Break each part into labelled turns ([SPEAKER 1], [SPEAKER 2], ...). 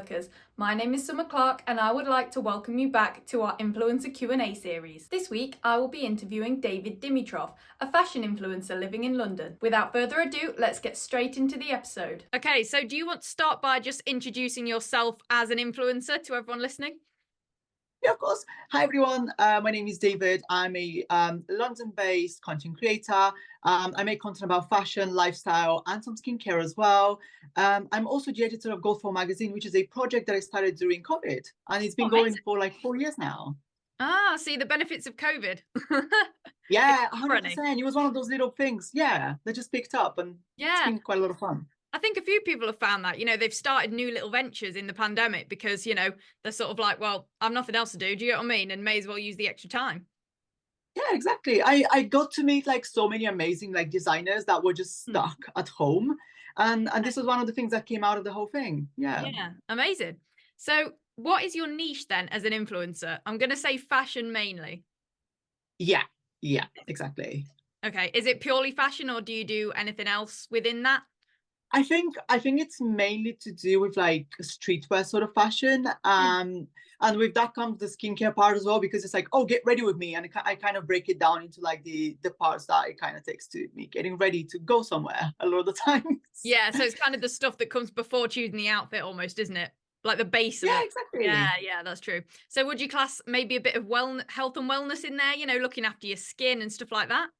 [SPEAKER 1] iNFLUWURKers. My name is Summer Clark and I would like to welcome you back to our influencer Q&A series. This week I will be interviewing Deyvid Dimitrov, a fashion influencer living in London. Without further ado, let's get straight into the episode. Okay, so do you want to start by just introducing yourself as an influencer to everyone listening?
[SPEAKER 2] Yeah, of course. Hi, everyone. My name is Deyvid. I'm a London-based content creator. I make content about fashion, lifestyle, and some skincare as well. I'm also the editor of Gold 4 magazine, which is a project that I started during COVID. And it's been going for like 4 years now.
[SPEAKER 1] Ah, see the benefits of COVID.
[SPEAKER 2] Yeah, 100%. It was one of those little things, that just picked up. And it's been quite a lot of fun.
[SPEAKER 1] I think a few people have found that, they've started new little ventures in the pandemic because, they're sort of like, well, I've nothing else to do. Do you know what I mean? And may as well use the extra time.
[SPEAKER 2] Yeah, exactly. I got to meet like so many amazing like designers that were just stuck at home. And this was one of the things that came out of the whole thing. Yeah.
[SPEAKER 1] Yeah, amazing. So what is your niche then as an influencer? I'm going to say fashion mainly.
[SPEAKER 2] Yeah, exactly.
[SPEAKER 1] Okay. Is it purely fashion or do you do anything else within that?
[SPEAKER 2] I think it's mainly to do with like streetwear sort of fashion. And with that comes the skincare part as well, because it's like, oh, get ready with me. And I kind of break it down into like the parts that it kind of takes to me getting ready to go somewhere a lot of the time.
[SPEAKER 1] Yeah. So it's kind of the stuff that comes before choosing the outfit almost, isn't it? Like the base of it.
[SPEAKER 2] Exactly.
[SPEAKER 1] Yeah, that's true. So would you class maybe a bit of health and wellness in there, looking after your skin and stuff like that?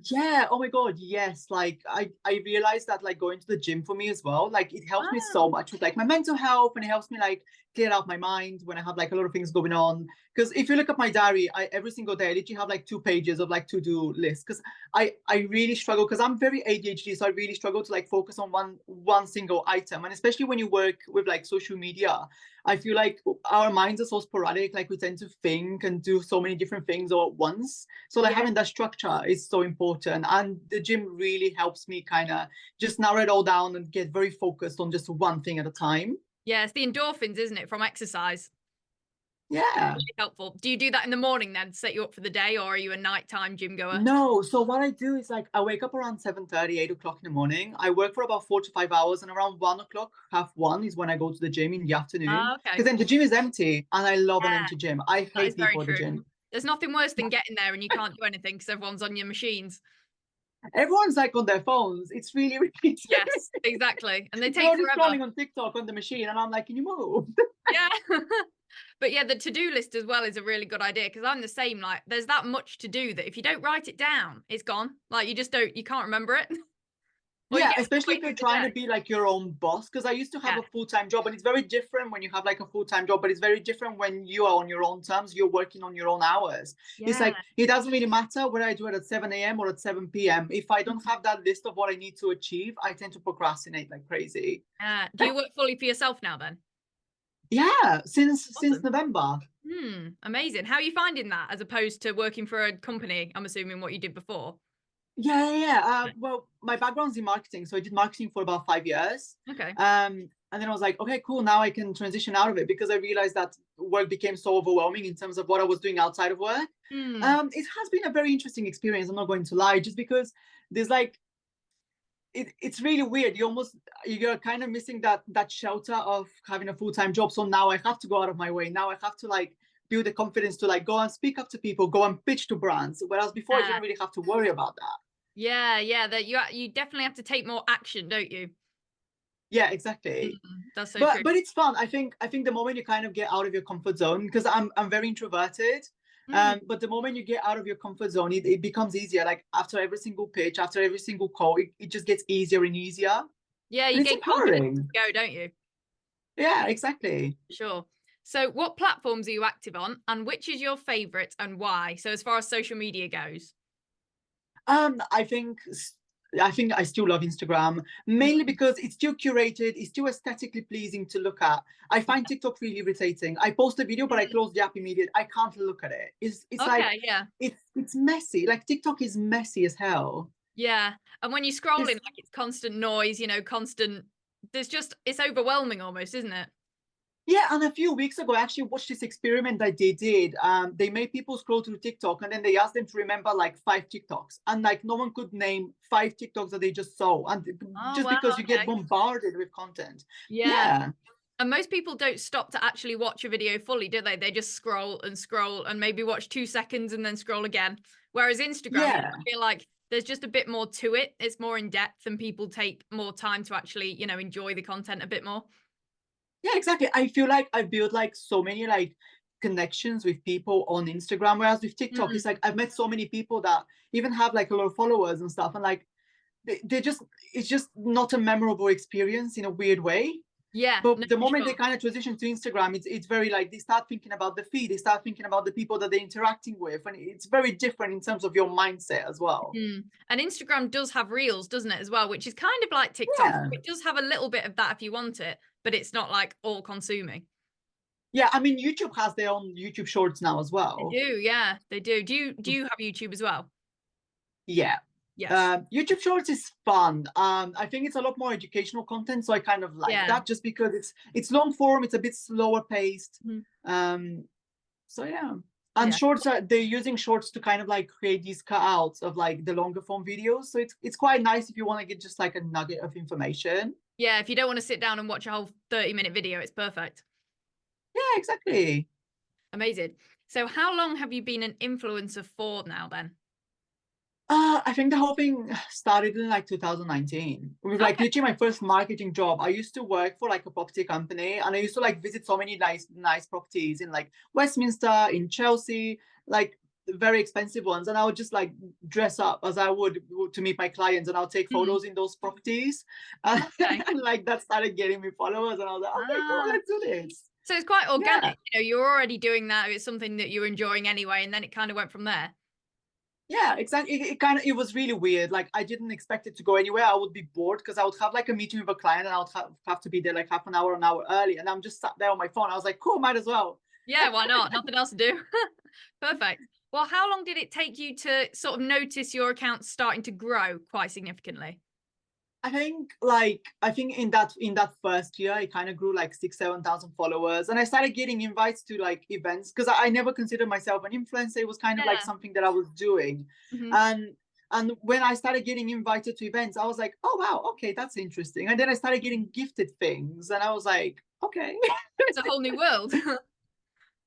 [SPEAKER 2] Yeah, oh my god, yes. Like I realized that like going to the gym for me as well, like it helps me so much with like my mental health, and it helps me like clear out my mind when I have like a lot of things going on. Because if you look at my diary, every single day I literally have like 2 pages of like to-do lists, because I really struggle, because I'm very ADHD, so I really struggle to like focus on one single item. And especially when you work with like social media, I feel like our minds are so sporadic, like we tend to think and do so many different things all at once. So like having that structure is so important. And the gym really helps me kind of just narrow it all down and get very focused on just one thing at a time.
[SPEAKER 1] Yeah, it's the endorphins, isn't it, from exercise?
[SPEAKER 2] Yeah.
[SPEAKER 1] Really helpful. Do you do that in the morning then to set you up for the day, or are you a nighttime gym goer?
[SPEAKER 2] No, so what I do is like I wake up around 7:30, 8 o'clock in the morning. I work for about 4 to 5 hours, and around 1 o'clock, half one is when I go to the gym in the afternoon.
[SPEAKER 1] Ah, okay.
[SPEAKER 2] Because then the gym is empty, and I love an empty gym. I hate people at the gym.
[SPEAKER 1] There's nothing worse than getting there and you can't do anything because everyone's on your machines.
[SPEAKER 2] Everyone's like on their phones. It's really ridiculous.
[SPEAKER 1] Yes, exactly. And they take
[SPEAKER 2] forever.
[SPEAKER 1] Scrolling
[SPEAKER 2] on TikTok on the machine, and I'm like, can you move?
[SPEAKER 1] Yeah. But yeah, the to-do list as well is a really good idea, because I'm the same. Like, there's that much to do that if you don't write it down, it's gone. Like, you can't remember it.
[SPEAKER 2] Yeah, especially if you're trying to be like your own boss, because I used to have a full-time job, and it's very different when you have like a full-time job, but it's very different when you are on your own terms, you're working on your own hours. It's like, it doesn't really matter whether I do it at 7 a.m. or at 7 p.m. If I don't have that list of what I need to achieve, I tend to procrastinate like crazy.
[SPEAKER 1] Do you work fully for yourself now then?
[SPEAKER 2] Yeah, since November.
[SPEAKER 1] Amazing. How are you finding that as opposed to working for a company? I'm assuming what you did before.
[SPEAKER 2] Yeah. Well, my background's in marketing, so I did marketing for about 5 years.
[SPEAKER 1] Okay.
[SPEAKER 2] And then I was like, okay, cool. Now I can transition out of it, because I realized that work became so overwhelming in terms of what I was doing outside of work. It has been a very interesting experience, I'm not going to lie, just because there's like, it's really weird. You're kind of missing that shelter of having a full-time job. So now I have to go out of my way. Now I have to like build the confidence to like go and speak up to people, go and pitch to brands. Whereas before, you didn't really have to worry about that.
[SPEAKER 1] Yeah. That you definitely have to take more action, don't you?
[SPEAKER 2] Yeah, exactly.
[SPEAKER 1] That's so
[SPEAKER 2] true.
[SPEAKER 1] But
[SPEAKER 2] it's fun. I think the moment you kind of get out of your comfort zone, because I'm very introverted. But the moment you get out of your comfort zone, it becomes easier. Like after every single pitch, after every single call, it just gets easier and easier.
[SPEAKER 1] Yeah, you get confidence to go, don't you?
[SPEAKER 2] Yeah, exactly.
[SPEAKER 1] Sure. So what platforms are you active on, and which is your favorite and why? So as far as social media goes.
[SPEAKER 2] I think I still love Instagram, mainly because it's still curated, it's still aesthetically pleasing to look at. I find TikTok really irritating. I post a video, but I close the app immediately. I can't look at it. It's it's messy. Like TikTok is messy as hell.
[SPEAKER 1] Yeah. And when you're scrolling, like it's constant noise, constant, it's overwhelming almost, isn't it?
[SPEAKER 2] Yeah, and a few weeks ago, I actually watched this experiment that they did. They made people scroll through TikTok, and then they asked them to remember like 5 TikToks, and like no one could name 5 TikToks that they just saw, and because you get bombarded with content. Yeah.
[SPEAKER 1] And most people don't stop to actually watch a video fully, do they? They just scroll and maybe watch 2 seconds and then scroll again. Whereas Instagram,
[SPEAKER 2] Yeah.
[SPEAKER 1] I feel like there's just a bit more to it. It's more in depth and people take more time to actually, enjoy the content a bit more.
[SPEAKER 2] Yeah, exactly. I feel like I built like so many like connections with people on Instagram, whereas with TikTok,
[SPEAKER 1] Mm.
[SPEAKER 2] it's like I've met so many people that even have like a lot of followers and stuff, and like they just it's just not a memorable experience in a weird way.
[SPEAKER 1] Yeah,
[SPEAKER 2] But
[SPEAKER 1] no,
[SPEAKER 2] the
[SPEAKER 1] for
[SPEAKER 2] moment they
[SPEAKER 1] sure.
[SPEAKER 2] kind of transition to Instagram, it's very like they start thinking about the feed, they start thinking about the people that they're interacting with, and it's very different in terms of your mindset as well.
[SPEAKER 1] Mm. And Instagram does have reels, doesn't it, as well, which is kind of like TikTok.
[SPEAKER 2] Yeah.
[SPEAKER 1] It does have a little bit of that if you want it, but it's not like all consuming.
[SPEAKER 2] Yeah, I mean YouTube has their own YouTube Shorts now as
[SPEAKER 1] They
[SPEAKER 2] well.
[SPEAKER 1] do, yeah, they do. Do you have YouTube as well?
[SPEAKER 2] Yeah.
[SPEAKER 1] Yes.
[SPEAKER 2] YouTube Shorts is fun. I think it's a lot more educational content, so I kind of like
[SPEAKER 1] Yeah.
[SPEAKER 2] that just because it's long form, it's a bit slower paced.
[SPEAKER 1] Mhm.
[SPEAKER 2] Um, so yeah. And
[SPEAKER 1] Yeah.
[SPEAKER 2] shorts are they're using shorts to kind of like create these cutouts of like the longer form videos. So it's quite nice if you want to get just like a nugget of information.
[SPEAKER 1] Yeah, if you don't wanna sit down and watch a whole 30-minute video, it's perfect.
[SPEAKER 2] Yeah, exactly.
[SPEAKER 1] Amazing. So how long have you been an influencer for now then?
[SPEAKER 2] I think the whole thing started in like 2019 with like
[SPEAKER 1] Okay.
[SPEAKER 2] literally my first marketing job. I used to work for like a property company, and I used to like visit so many nice properties in like Westminster, in Chelsea, like very expensive ones. And I would just like dress up as I would to meet my clients, and I'll take
[SPEAKER 1] Mm,
[SPEAKER 2] photos in those properties.
[SPEAKER 1] okay.
[SPEAKER 2] And like that started getting me followers, and I was like, okay, cool,
[SPEAKER 1] Ah,
[SPEAKER 2] let's do this.
[SPEAKER 1] so it's quite
[SPEAKER 2] Yeah.
[SPEAKER 1] organic, you're already doing that, it's something that you're enjoying anyway, and then it kinda went from there.
[SPEAKER 2] Yeah, exactly. It kind of it was really weird. Like I didn't expect it to go anywhere. I would be bored because I would have like a meeting with a client, and I would have to be there like half an hour early, and I'm just sat there on my phone. I was like, cool, might as well.
[SPEAKER 1] Yeah, why not? Nothing else to do. Perfect. Well, how long did it take you to sort of notice your account starting to grow quite significantly?
[SPEAKER 2] I think in that first year, it kind of grew like 6, 7,000 followers, and I started getting invites to like events because I never considered myself an influencer. It was kind of like
[SPEAKER 1] Yeah.
[SPEAKER 2] something that I was doing,
[SPEAKER 1] Mhm.
[SPEAKER 2] and when I started getting invited to events, I was like, oh wow, okay, that's interesting. And then I started getting gifted things, and I was like, okay.
[SPEAKER 1] It's a whole new world.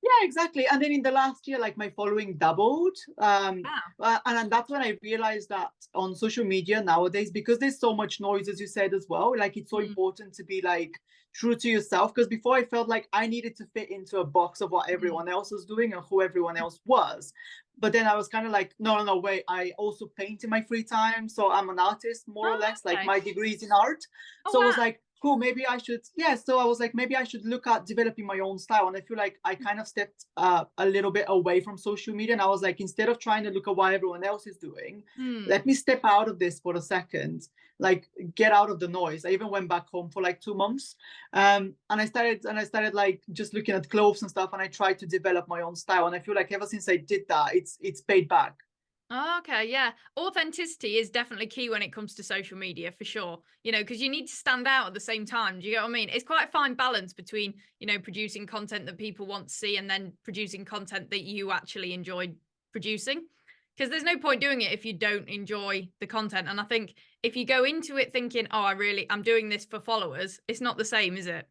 [SPEAKER 2] Yeah, exactly. And then in the last year, like my following doubled.
[SPEAKER 1] Wow.
[SPEAKER 2] And then that's when I realized that on social media nowadays, because there's so much noise, as you said as well, like it's so
[SPEAKER 1] Mm,
[SPEAKER 2] important to be like true to yourself. Because before I felt like I needed to fit into a box of what
[SPEAKER 1] mm.
[SPEAKER 2] everyone else was doing and who everyone else was. But then I was kind of like, no, no, no, wait, I also paint in my free time. So I'm an artist, more or
[SPEAKER 1] Oh,
[SPEAKER 2] less, like
[SPEAKER 1] okay.
[SPEAKER 2] my degree is in art.
[SPEAKER 1] Oh,
[SPEAKER 2] So I was
[SPEAKER 1] wow.
[SPEAKER 2] like, cool, maybe I should, yeah. So I was like, maybe I should look at developing my own style. And I feel like I kind of stepped a little bit away from social media. And I was like, instead of trying to look at what everyone else is doing,
[SPEAKER 1] Hmm.
[SPEAKER 2] let me step out of this for a second, like get out of the noise. I even went back home for like 2 months. And I started like just looking at clothes and stuff. And I tried to develop my own style. And I feel like ever since I did that, it's paid back.
[SPEAKER 1] Oh, okay, yeah. Authenticity is definitely key when it comes to social media for sure. Because you need to stand out at the same time. Do you get what I mean? It's quite a fine balance between, producing content that people want to see and then producing content that you actually enjoy producing. Because there's no point doing it if you don't enjoy the content. And I think if you go into it thinking, oh, I'm doing this for followers, it's not the same, is it?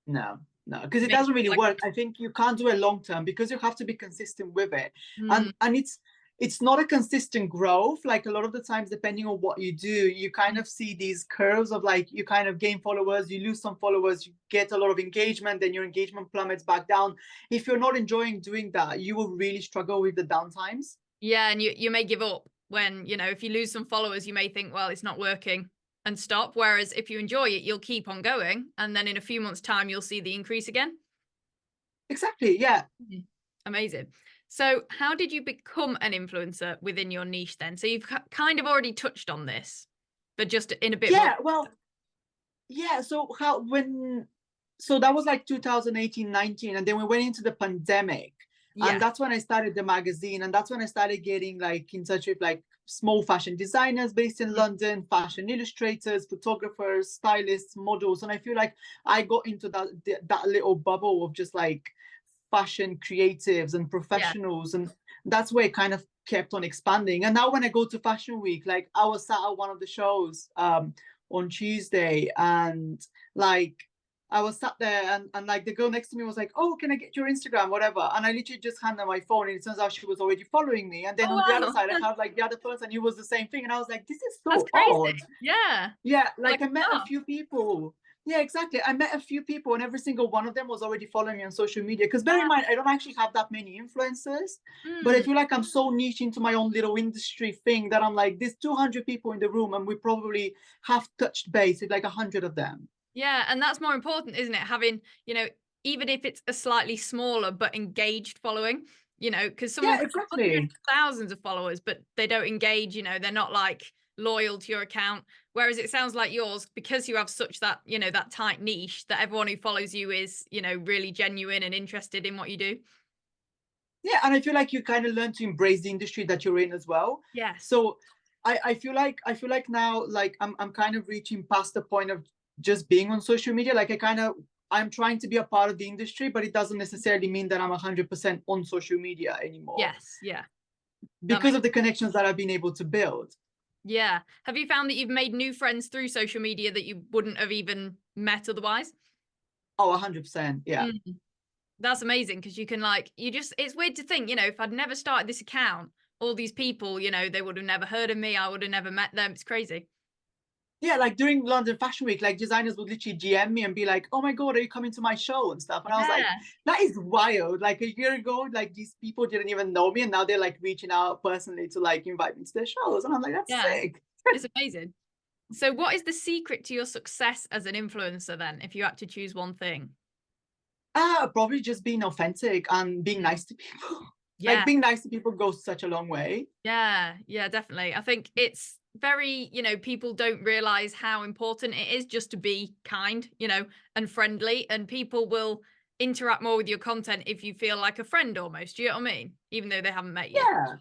[SPEAKER 2] No, no, because it
[SPEAKER 1] Makes
[SPEAKER 2] doesn't
[SPEAKER 1] you
[SPEAKER 2] really
[SPEAKER 1] feel like,
[SPEAKER 2] work. I think you can't do it long term because you have to be consistent with it,
[SPEAKER 1] mm,
[SPEAKER 2] and it's not a consistent growth. Like a lot of the times, depending on what you do, you kind
[SPEAKER 1] mm,
[SPEAKER 2] of see these curves of like you kind of gain followers, you lose some followers, you get a lot of engagement, then your engagement plummets back down. If you're not enjoying doing that, you will really struggle with the downtimes.
[SPEAKER 1] yeah, and you may give up when, if you lose some followers, you may think, well, it's not working and stop. Whereas if you enjoy it, you'll keep on going. And then in a few months' time, you'll see the increase again.
[SPEAKER 2] Exactly. Yeah.
[SPEAKER 1] Mhm. Amazing. So, how did you become an influencer within your niche then? So, you've kind of already touched on this, but just in a bit more.
[SPEAKER 2] Yeah. Well, yeah. So that was like 2018, 19. And then we went into the pandemic. And
[SPEAKER 1] Yeah.
[SPEAKER 2] that's when I started the magazine. And that's when I started getting like in touch with like small fashion designers based in
[SPEAKER 1] Mm,
[SPEAKER 2] London, fashion illustrators, photographers, stylists, models. And I feel like I got into that little bubble of just like fashion creatives and
[SPEAKER 1] yeah.
[SPEAKER 2] professionals. And that's where it kind of kept on expanding. And now when I go to Fashion Week, like I was sat at one of the shows on Tuesday, and like I was sat there and like the girl next to me was like, oh, can I get your Instagram, whatever? And I literally just handed my phone and it turns out she was already following me. And then
[SPEAKER 1] Oh
[SPEAKER 2] on the other
[SPEAKER 1] wow,
[SPEAKER 2] side, I have like the other person who was the same thing. And I was like, this is
[SPEAKER 1] that's
[SPEAKER 2] so odd.
[SPEAKER 1] crazy. Yeah,
[SPEAKER 2] Yeah,
[SPEAKER 1] like
[SPEAKER 2] like I
[SPEAKER 1] a
[SPEAKER 2] met a
[SPEAKER 1] star.
[SPEAKER 2] few people. Yeah, exactly. I met a few people, and every single one of them was already following me on social media. Because bear in mind, I don't actually have that many influencers, but I
[SPEAKER 1] Mm,
[SPEAKER 2] feel like I'm so niche into my own little industry thing that I'm like, there's 200 people in the room, and we probably have touched base with like 100 of them.
[SPEAKER 1] yeah, and that's more important, isn't it? Having, even if it's a slightly smaller but engaged following, because someone
[SPEAKER 2] Yeah,
[SPEAKER 1] could have hundreds
[SPEAKER 2] exactly.
[SPEAKER 1] of thousands of followers, but they don't engage, they're not like loyal to your account. Whereas it sounds like yours, because you have such that, that tight niche, that everyone who follows you is, really genuine and interested in what you do.
[SPEAKER 2] Yeah, and I feel like you kind of learn to embrace the industry that you're in as well.
[SPEAKER 1] Yes.
[SPEAKER 2] So I feel like now like I'm kind of reaching past the point of just being on social media. Like I'm trying to be a part of the industry, but it doesn't necessarily mean that I'm 100% on social media anymore
[SPEAKER 1] Yes. Yeah. That
[SPEAKER 2] because
[SPEAKER 1] makes
[SPEAKER 2] of the connections that I've been able to build.
[SPEAKER 1] Yeah. Have you found that you've made new friends through social media that you wouldn't have even met otherwise?
[SPEAKER 2] Oh, 100%. Yeah.
[SPEAKER 1] Mm. That's amazing because you can it's weird to think, if I'd never started this account, all these people, they would have never heard of me. I would have never met them. It's crazy.
[SPEAKER 2] Yeah, like during London Fashion Week, like designers would literally GM me and be like, "Oh my god, are you coming to my show and stuff?" And I was like,
[SPEAKER 1] Yeah.
[SPEAKER 2] "That is wild!" Like a year ago, like these people didn't even know me, and now they're like reaching out personally to like invite me to their shows, and I'm like, "That's
[SPEAKER 1] Yeah.
[SPEAKER 2] sick."
[SPEAKER 1] It's amazing. So what is the secret to your success as an influencer then, if you had to choose one thing?
[SPEAKER 2] Probably just being authentic and being
[SPEAKER 1] Mm.
[SPEAKER 2] nice to people. Like
[SPEAKER 1] Yeah.
[SPEAKER 2] being nice to people goes such a long way.
[SPEAKER 1] Yeah. Yeah, definitely. I think it's very, people don't realize how important it is just to be kind, and friendly, and people will interact more with your content if you feel like a friend almost. Do you know what I mean? Even though they haven't met you.
[SPEAKER 2] Yeah.
[SPEAKER 1] Mm.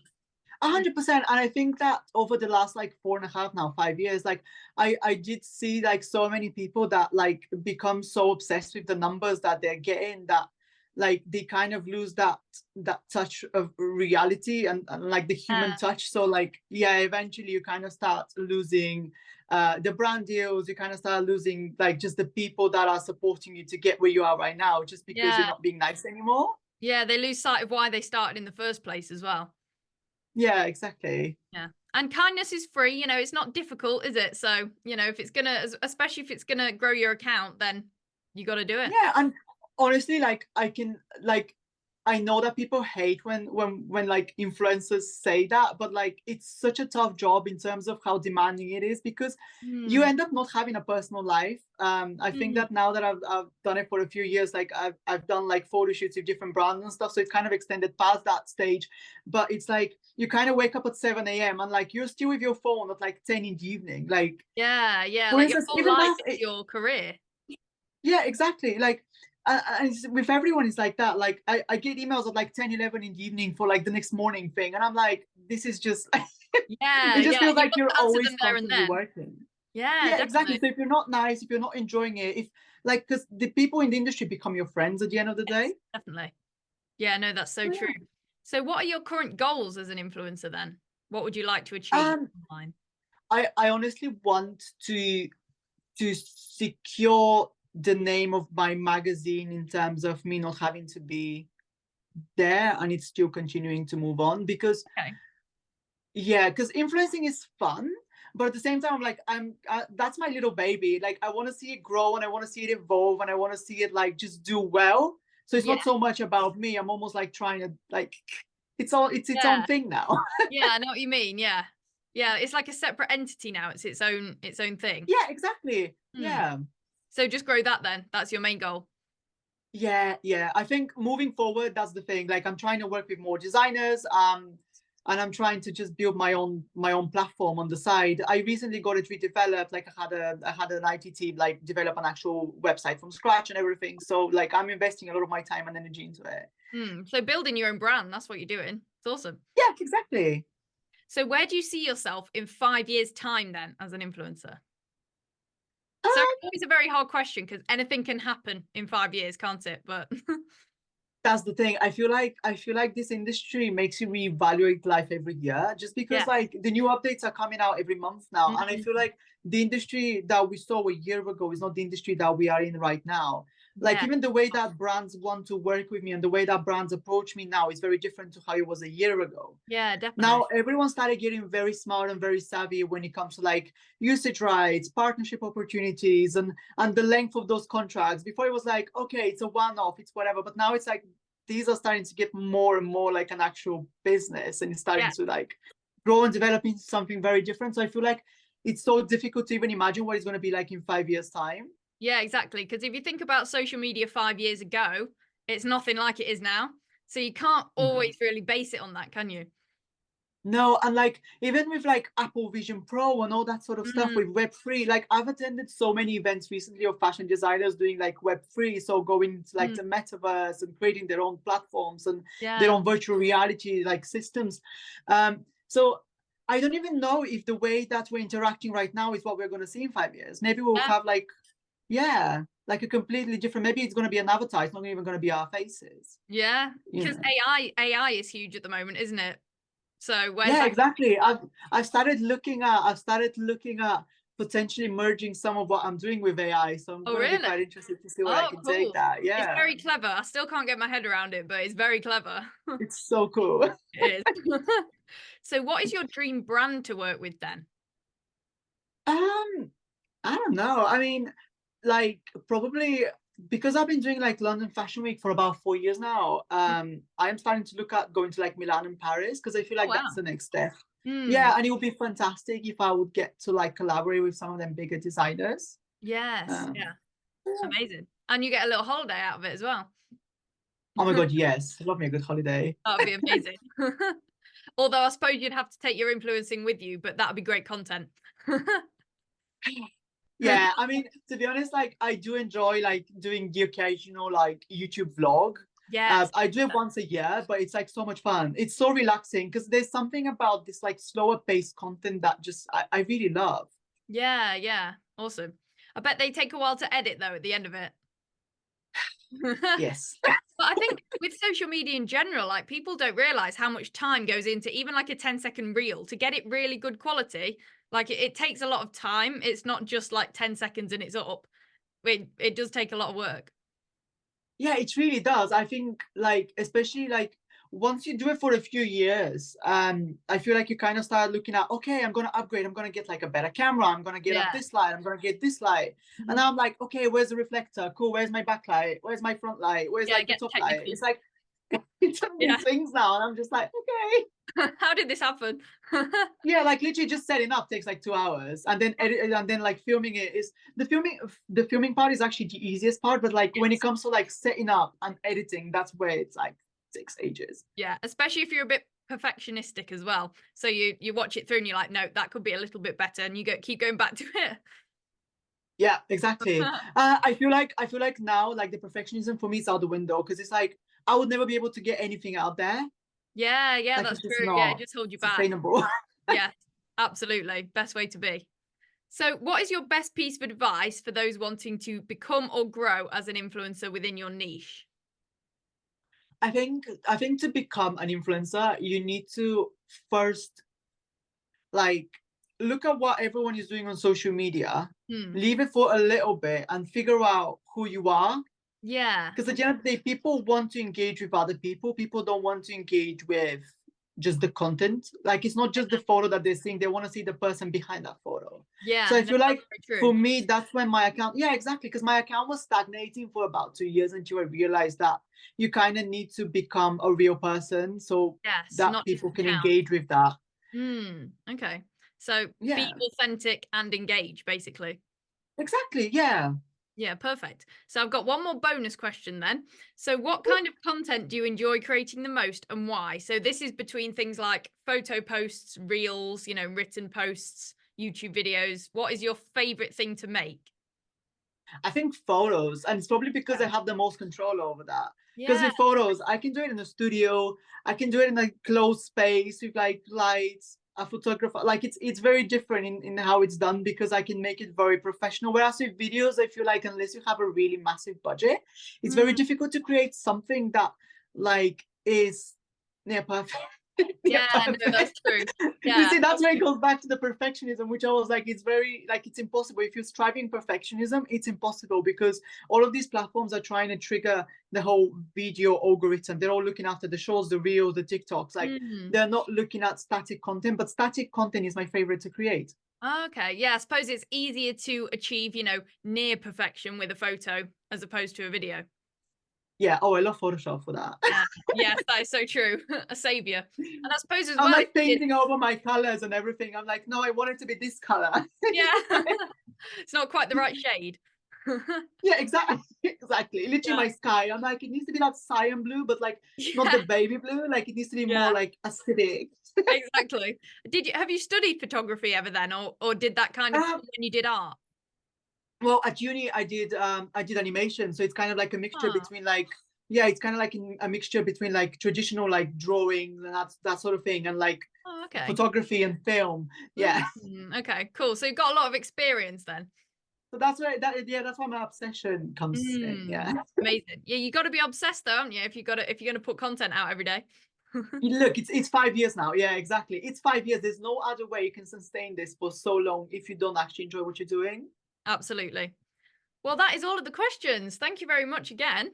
[SPEAKER 2] 100%. And I think that over the last like 4.5 now 5 years, like I did see like so many people that like become so obsessed with the numbers that they're getting that like they kind of lose that touch of reality and like the human
[SPEAKER 1] Yeah.
[SPEAKER 2] touch. So like yeah, eventually you kind of start losing the brand deals, you kind of start losing like just the people that are supporting you to get where you are right now just because
[SPEAKER 1] Yeah.
[SPEAKER 2] you're not being nice anymore.
[SPEAKER 1] Yeah, they lose sight of why they started in the first place as well.
[SPEAKER 2] Yeah, exactly.
[SPEAKER 1] Yeah. And kindness is free, it's not difficult, is it? So, if it's gonna, especially if it's gonna grow your account, then you got to do it.
[SPEAKER 2] Yeah, and honestly, like I can like I know that people hate when like influencers say that, but like it's such a tough job in terms of how demanding it is because you
[SPEAKER 1] Mm.
[SPEAKER 2] end up not having a personal life. I think
[SPEAKER 1] Mm.
[SPEAKER 2] that now that I've done it for a few years, like I've done like photo shoots with different brands and stuff, so it's kind of extended past that stage. But it's like you kind of wake up at 7 a.m. and like you're still with your phone at like 10 in the evening. Like
[SPEAKER 1] Yeah, yeah.
[SPEAKER 2] for
[SPEAKER 1] Like your
[SPEAKER 2] instance,
[SPEAKER 1] whole
[SPEAKER 2] even
[SPEAKER 1] life
[SPEAKER 2] that.
[SPEAKER 1] is your career.
[SPEAKER 2] Yeah, exactly. Like, and with everyone, it's like that. Like, I get emails at like 10, 11 in the evening for like the next morning thing. And I'm like, this is just,
[SPEAKER 1] Yeah,
[SPEAKER 2] it just
[SPEAKER 1] yeah.
[SPEAKER 2] feels
[SPEAKER 1] You
[SPEAKER 2] like
[SPEAKER 1] want
[SPEAKER 2] you're
[SPEAKER 1] to answer
[SPEAKER 2] always
[SPEAKER 1] them there and
[SPEAKER 2] constantly
[SPEAKER 1] then.
[SPEAKER 2] working.
[SPEAKER 1] Yeah,
[SPEAKER 2] Yeah, exactly.
[SPEAKER 1] definitely.
[SPEAKER 2] So if you're not nice, if you're not enjoying it, if like, because the people in the industry become your friends at the end of the
[SPEAKER 1] Yes,
[SPEAKER 2] day.
[SPEAKER 1] definitely. Yeah, no, that's so
[SPEAKER 2] So,
[SPEAKER 1] true.
[SPEAKER 2] yeah.
[SPEAKER 1] So what are your current goals as an influencer then? What would you like to achieve
[SPEAKER 2] Um,
[SPEAKER 1] online?
[SPEAKER 2] I honestly want to secure the name of my magazine in terms of me not having to be there and it's still continuing to move on because
[SPEAKER 1] Okay.
[SPEAKER 2] yeah, because influencing is fun, but at the same time, I'm like, that's my little baby. Like, I want to see it grow and I want to see it evolve and I want to see it like just do well. So it's
[SPEAKER 1] Yeah,
[SPEAKER 2] not so much about me. I'm almost like trying to like, it's its own
[SPEAKER 1] yeah.
[SPEAKER 2] thing now.
[SPEAKER 1] Yeah, I know what you mean. Yeah. Yeah, it's like a separate entity now. It's its own thing.
[SPEAKER 2] Yeah, exactly.
[SPEAKER 1] Hmm.
[SPEAKER 2] Yeah.
[SPEAKER 1] So just grow that then. That's your main goal.
[SPEAKER 2] Yeah. I think moving forward, that's the thing. Like I'm trying to work with more designers, and I'm trying to just build my own platform on the side. I recently got it redeveloped. Like I had an IT team like develop an actual website from scratch and everything. So like I'm investing a lot of my time and energy into it.
[SPEAKER 1] So building your own brand, that's what you're doing. It's awesome.
[SPEAKER 2] Yeah, exactly.
[SPEAKER 1] So where do you see yourself in 5 years' time then as an influencer? So
[SPEAKER 2] Um,
[SPEAKER 1] it's always a very hard question because anything can happen in 5 years, can't it? But
[SPEAKER 2] That's the thing. I feel like this industry makes you reevaluate life every year, just because
[SPEAKER 1] Yeah.
[SPEAKER 2] like the new updates are coming out every month now. And I
[SPEAKER 1] Mhm.
[SPEAKER 2] feel like the industry that we saw a year ago is not the industry that we are in right now. Like
[SPEAKER 1] Yeah.
[SPEAKER 2] even the way that brands want to work with me and the way that brands approach me now is very different to how it was a year ago.
[SPEAKER 1] Yeah, definitely.
[SPEAKER 2] Now everyone started getting very smart and very savvy when it comes to like usage rights, partnership opportunities, and the length of those contracts. Before it was like, okay, it's a one-off, it's whatever. But now it's like these are starting to get more and more like an actual business, and it's starting
[SPEAKER 1] Yeah.
[SPEAKER 2] to like grow and develop into something very different. So I feel like it's so difficult to even imagine what it's going to be like in 5 years' time.
[SPEAKER 1] Yeah, exactly. Because if you think about social media 5 years ago, it's nothing like it is now. So you can't
[SPEAKER 2] Mhm.
[SPEAKER 1] always really base it on that, can you?
[SPEAKER 2] No, and like even with like Apple Vision Pro and all that sort of stuff
[SPEAKER 1] Mm,
[SPEAKER 2] with Web3, like I've attended so many events recently of fashion designers doing like Web3, so going into like
[SPEAKER 1] mm,
[SPEAKER 2] the metaverse and creating their own platforms and their
[SPEAKER 1] yeah.
[SPEAKER 2] own virtual reality like systems. So I don't even know if the way that we're interacting right now is what we're going to see in 5 years. Maybe we'll
[SPEAKER 1] Yeah.
[SPEAKER 2] have like, yeah, like a completely different, maybe it's going to be an avatar, it's not even going to be our faces,
[SPEAKER 1] Yeah.
[SPEAKER 2] you
[SPEAKER 1] Because
[SPEAKER 2] know.
[SPEAKER 1] AI is huge at the moment, isn't it? So where's
[SPEAKER 2] Yeah,
[SPEAKER 1] that?
[SPEAKER 2] exactly. I've started looking at potentially merging some of what I'm doing with AI. So I'm
[SPEAKER 1] Oh,
[SPEAKER 2] gonna be
[SPEAKER 1] really?
[SPEAKER 2] quite interested to see where I
[SPEAKER 1] Oh,
[SPEAKER 2] can take
[SPEAKER 1] cool.
[SPEAKER 2] that.
[SPEAKER 1] It's
[SPEAKER 2] Yeah.
[SPEAKER 1] very clever. I still can't get my head around it, but it's very clever.
[SPEAKER 2] It's so cool.
[SPEAKER 1] It is. So what is your dream brand to work with then?
[SPEAKER 2] Um, I don't know. I mean, like probably because I've been doing like London Fashion Week for about 4 years now. I am starting to look at going to like Milan and Paris because I feel
[SPEAKER 1] Oh,
[SPEAKER 2] like that's
[SPEAKER 1] wow.
[SPEAKER 2] the next step.
[SPEAKER 1] Hmm.
[SPEAKER 2] Yeah, and it would be fantastic if I would get to like collaborate with some of them bigger designers.
[SPEAKER 1] Yes.
[SPEAKER 2] Um,
[SPEAKER 1] Yeah. Amazing. And you get a little holiday out of it as well.
[SPEAKER 2] Oh my God, yes. Love me a good holiday.
[SPEAKER 1] That would be amazing. Although I suppose you'd have to take your influencing with you, but that would be great content.
[SPEAKER 2] Yeah, I mean, to be honest, like I do enjoy like doing the occasional like YouTube vlog.
[SPEAKER 1] Yes.
[SPEAKER 2] I do it once a year, but it's like so much fun. It's so relaxing because there's something about this like slower paced content that just I really love.
[SPEAKER 1] Yeah, yeah. Awesome. I bet they take a while to edit though at the end of it.
[SPEAKER 2] Yes.
[SPEAKER 1] But I think with social media in general, like people don't realize how much time goes into even like a 10-second reel to get it really good quality. Like it takes a lot of time. It's not just like 10 seconds and it's up. It does take a lot of work.
[SPEAKER 2] Yeah, it really does. I think like especially like once you do it for a few years, I feel like you kind of start looking at, okay, I'm gonna upgrade, I'm gonna get like a better camera, I'm gonna get
[SPEAKER 1] Yeah.
[SPEAKER 2] up this light, I'm gonna get this light. And
[SPEAKER 1] Mhm.
[SPEAKER 2] now I'm like, okay, where's the reflector? Cool, where's my backlight? Where's my front light? Where's
[SPEAKER 1] Yeah,
[SPEAKER 2] like
[SPEAKER 1] it
[SPEAKER 2] the
[SPEAKER 1] gets
[SPEAKER 2] top light?
[SPEAKER 1] technical.
[SPEAKER 2] It's like it's so many
[SPEAKER 1] Yeah.
[SPEAKER 2] things now, and I'm just like, okay.
[SPEAKER 1] How did this happen?
[SPEAKER 2] Yeah, like literally just setting up takes like 2 hours, and then edit, and then like filming it is the filming part is actually the easiest part, but like when it
[SPEAKER 1] Yes.
[SPEAKER 2] comes to like setting up and editing, that's where it's like 6 ages.
[SPEAKER 1] Yeah, especially if you're a bit perfectionistic as well. So you watch it through and you're like, no, that could be a little bit better, and you keep going back to it.
[SPEAKER 2] Yeah, exactly. I feel like now like the perfectionism for me is out the window because it's like I would never be able to get anything out there.
[SPEAKER 1] Yeah, yeah,
[SPEAKER 2] Like
[SPEAKER 1] that's
[SPEAKER 2] it's just
[SPEAKER 1] true. Yeah, it
[SPEAKER 2] not
[SPEAKER 1] just holds you back.
[SPEAKER 2] sustainable.
[SPEAKER 1] Yeah, absolutely. Best way to be. So, what is your best piece of advice for those wanting to become or grow as an influencer within your niche?
[SPEAKER 2] I think to become an influencer, you need to first like look at what everyone is doing on social media,
[SPEAKER 1] Hmm.
[SPEAKER 2] leave it for a little bit and figure out who you are.
[SPEAKER 1] Yeah.
[SPEAKER 2] Because at the end of the day, people want to engage with other people. People don't want to engage with just the content. Like it's not just the photo that they're seeing, they want to see the person behind that photo. So
[SPEAKER 1] Yeah.
[SPEAKER 2] I
[SPEAKER 1] No,
[SPEAKER 2] feel
[SPEAKER 1] that's
[SPEAKER 2] like
[SPEAKER 1] very
[SPEAKER 2] for
[SPEAKER 1] true.
[SPEAKER 2] me, that's when my account, yeah, exactly. Because my account was stagnating for about 2 years until I realized that you kind of need to become a real person so
[SPEAKER 1] Yes,
[SPEAKER 2] that
[SPEAKER 1] not just
[SPEAKER 2] people
[SPEAKER 1] an
[SPEAKER 2] can
[SPEAKER 1] account.
[SPEAKER 2] engage with that.
[SPEAKER 1] Hmm. Okay. So, be
[SPEAKER 2] Yeah,
[SPEAKER 1] authentic and engage, basically.
[SPEAKER 2] exactly. Yeah.
[SPEAKER 1] Yeah, perfect. So I've got one more bonus question then. So what kind of content do you enjoy creating the most and why? So this is between things like photo posts, reels, written posts, YouTube videos. What is your favorite thing to make?
[SPEAKER 2] I think photos, and it's probably because
[SPEAKER 1] Yeah.
[SPEAKER 2] I have the most control over that. Because
[SPEAKER 1] Yeah.
[SPEAKER 2] with photos, I can do it in the studio, I can do it in a closed space with like lights. a photographer. Like it's very different in how it's done, because I can make it very professional. Whereas with videos, I feel like unless you have a really massive budget, it's very difficult to create something that like is near perfect.
[SPEAKER 1] Yeah, no, that's true.
[SPEAKER 2] You
[SPEAKER 1] Yeah,
[SPEAKER 2] see, that's where it goes back to the perfectionism, which I was like, it's very like it's impossible. If you're striving perfectionism, it's impossible, because all of these platforms are trying to trigger the whole video algorithm. They're all looking after the shorts, the reels, the TikToks. Like they're not looking at static content, but static content is my favorite to create.
[SPEAKER 1] Okay, yeah, I suppose it's easier to achieve, near perfection with a photo as opposed to a video.
[SPEAKER 2] Yeah. Oh, I love Photoshop for that.
[SPEAKER 1] Yeah, yes, that is so true. A savior. And I suppose as
[SPEAKER 2] I'm
[SPEAKER 1] well,
[SPEAKER 2] like painting over my colors and everything. I'm like, no, I want it to be this color.
[SPEAKER 1] yeah, it's not quite the right shade.
[SPEAKER 2] Yeah, exactly. Exactly. Literally
[SPEAKER 1] Yeah.
[SPEAKER 2] my sky. I'm like, it needs to be that cyan blue, but like not
[SPEAKER 1] Yeah,
[SPEAKER 2] the baby blue. Like it needs to be more
[SPEAKER 1] yeah,
[SPEAKER 2] like acidic.
[SPEAKER 1] exactly. Have you studied photography ever then, or did that kind of come
[SPEAKER 2] Um,
[SPEAKER 1] when you did art?
[SPEAKER 2] well, at uni I did animation, so it's kind of like a mixture
[SPEAKER 1] Oh,
[SPEAKER 2] between like yeah, it's kind of like a mixture between like traditional like drawing and that sort of thing, and like
[SPEAKER 1] oh, okay.
[SPEAKER 2] photography and film. Yeah.
[SPEAKER 1] Okay, cool. So you've got a lot of experience then.
[SPEAKER 2] So that's where that's where my obsession comes in. Yeah.
[SPEAKER 1] Amazing. Yeah, you got to be obsessed though, haven't you? If you're going to put content out every day.
[SPEAKER 2] Look, it's 5 years now. Yeah, exactly. It's 5 years. There's no other way you can sustain this for so long if you don't actually enjoy what you're doing.
[SPEAKER 1] Absolutely. Well, that is all of the questions. Thank you very much again.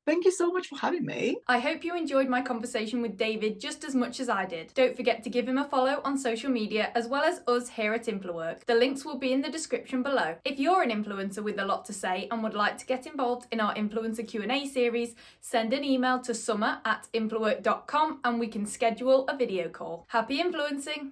[SPEAKER 2] Thank you so much for having me.
[SPEAKER 1] I hope you enjoyed my conversation with Deyvid just as much as I did. Don't forget to give him a follow on social media as well as us here at iNFLUWURK. The links will be in the description below. If you're an influencer with a lot to say and would like to get involved in our influencer Q&A series, send an email to summer@influwurk.com and we can schedule a video call. Happy influencing!